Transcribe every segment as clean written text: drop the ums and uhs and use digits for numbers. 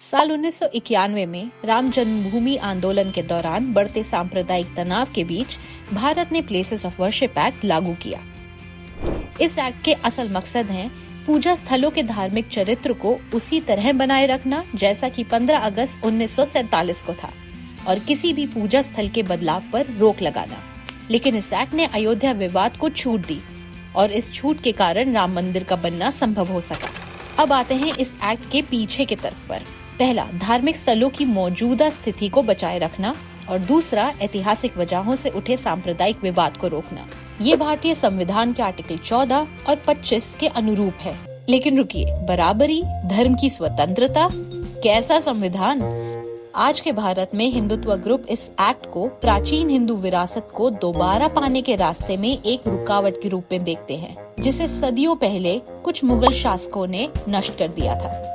साल 1991 में राम जन्मभूमि आंदोलन के दौरान बढ़ते सांप्रदायिक तनाव के बीच भारत ने प्लेसेस ऑफ वर्शिप एक्ट लागू किया। इस एक्ट के असल मकसद हैं पूजा स्थलों के धार्मिक चरित्र को उसी तरह बनाए रखना जैसा कि 15 अगस्त 1947 को था और किसी भी पूजा स्थल के बदलाव पर रोक लगाना। लेकिन इस एक्ट ने अयोध्या विवाद को छूट दी और इस छूट के कारण राम मंदिर का बनना संभव हो सका। अब आते हैं इस एक्ट के पीछे के तर्क पर। पहला, धार्मिक स्थलों की मौजूदा स्थिति को बचाए रखना और दूसरा, ऐतिहासिक वजहों से उठे सांप्रदायिक विवाद को रोकना। ये भारतीय संविधान के आर्टिकल 14 और 25 के अनुरूप है। लेकिन रुकिए, बराबरी, धर्म की स्वतंत्रता, कैसा संविधान? आज के भारत में हिंदुत्व ग्रुप इस एक्ट को प्राचीन हिंदू विरासत को दोबारा पाने के रास्ते में एक रुकावट के रूप में देखते हैं, जिसे सदियों पहले कुछ मुगल शासकों ने नष्ट कर दिया था।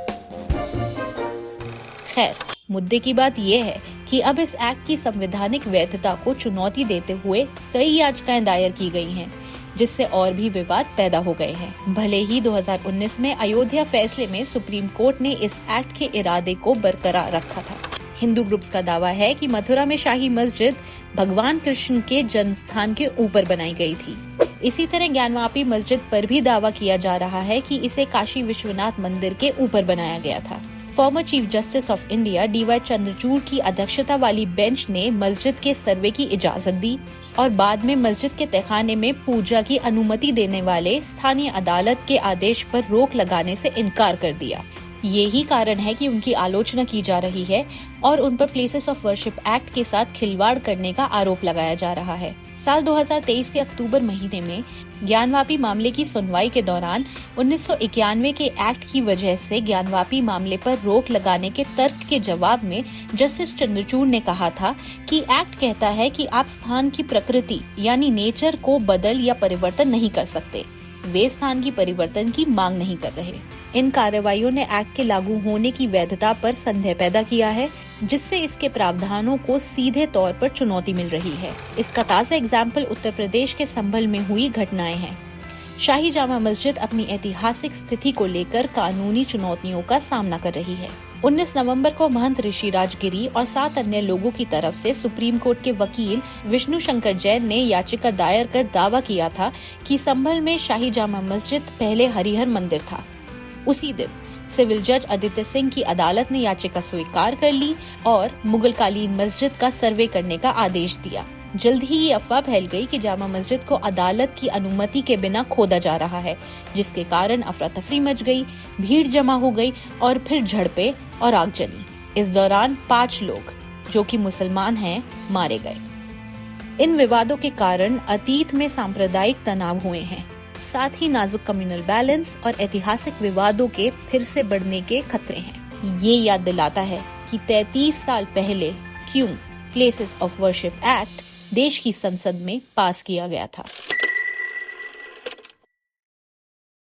खैर, मुद्दे की बात यह है कि अब इस एक्ट की संवैधानिक वैधता को चुनौती देते हुए कई याचिकाएं दायर की गई हैं, जिससे और भी विवाद पैदा हो गए हैं। भले ही 2019 में अयोध्या फैसले में सुप्रीम कोर्ट ने इस एक्ट के इरादे को बरकरार रखा था। हिंदू ग्रुप्स का दावा है कि मथुरा में शाही मस्जिद भगवान कृष्ण के जन्म स्थान के ऊपर बनाई गई थी। इसी तरह ज्ञानवापी मस्जिद पर भी दावा किया जा रहा है कि इसे काशी विश्वनाथ मंदिर के ऊपर बनाया गया था। Former chief justice of India DY Chandrachud की अध्यक्षता वाली बेंच ने मस्जिद के सर्वे की इजाजत दी और बाद में मस्जिद के तहखाने में पूजा की अनुमति देने वाले स्थानीय अदालत के आदेश पर रोक लगाने से इनकार कर दिया। यही कारण है कि उनकी आलोचना की जा रही है और उन पर प्लेसेस ऑफ वर्शिप एक्ट के साथ खिलवाड़ करने का आरोप लगाया जा रहा है। साल 2023 के अक्टूबर महीने में ज्ञानवापी मामले की सुनवाई के दौरान 1991 के एक्ट की वजह से ज्ञानवापी मामले पर रोक लगाने के तर्क के जवाब में जस्टिस चंद्रचूड़ ने कहा था कि एक्ट कहता है कि आप स्थान की प्रकृति यानी नेचर को बदल या परिवर्तन नहीं कर सकते। वे स्थान की परिवर्तन की मांग नहीं कर रहे। इन कार्रवाइयों ने एक्ट के लागू होने की वैधता पर संदेह पैदा किया है, जिससे इसके प्रावधानों को सीधे तौर पर चुनौती मिल रही है। इसका ताजा एग्जाम्पल उत्तर प्रदेश के संभल में हुई घटनाएं हैं। शाही जामा मस्जिद अपनी ऐतिहासिक स्थिति को लेकर कानूनी चुनौतियों का सामना कर रही है। 19 नवंबर को महंत ऋषिराज गिरी और 7 अन्य लोगों की तरफ से सुप्रीम कोर्ट के वकील विष्णु शंकर जैन ने याचिका दायर कर दावा किया था कि संभल में शाही जामा मस्जिद पहले हरिहर मंदिर था। उसी दिन सिविल जज आदित्य सिंह की अदालत ने याचिका स्वीकार कर ली और मुगलकालीन मस्जिद का सर्वे करने का आदेश दिया। जल्द ही ये अफवाह फैल गई कि जामा मस्जिद को अदालत की अनुमति के बिना खोदा जा रहा है, जिसके कारण अफरा तफरी मच गई, भीड़ जमा हो गई और फिर झड़पें और आगजनी। इस दौरान 5 लोग जो कि मुसलमान हैं मारे गए। इन विवादों के कारण अतीत में सांप्रदायिक तनाव हुए हैं, साथ ही नाजुक कम्युनल बैलेंस और ऐतिहासिक विवादों के फिर से बढ़ने के खतरे हैं। ये याद दिलाता है कि 33 साल पहले क्यों प्लेसेस ऑफ वर्शिप एक्ट देश की संसद में पास किया गया था।